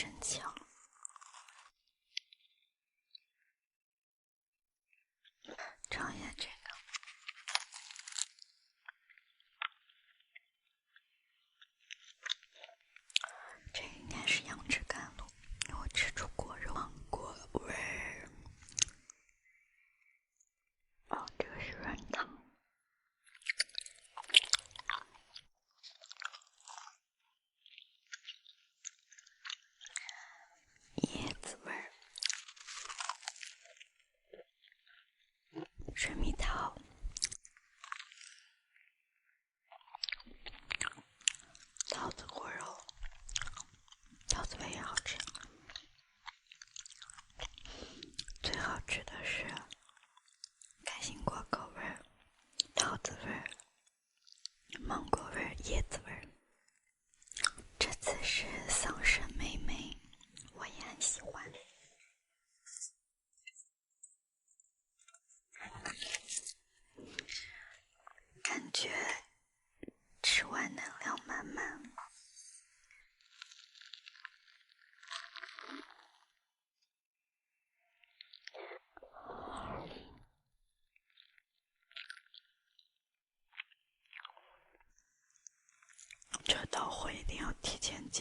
神奇啊！尝一下这个，这应该是杨枝甘露，因为我吃出果肉芒果味儿。哦，这个是软糖。椰子味儿，水蜜桃，桃子果肉，桃子味也好吃。最好吃的是开心果口味儿、桃子味儿、芒果味儿、椰子味儿。这次是桑葚妹妹，我也很喜欢。感觉吃完能量满满。这道会一定要提前结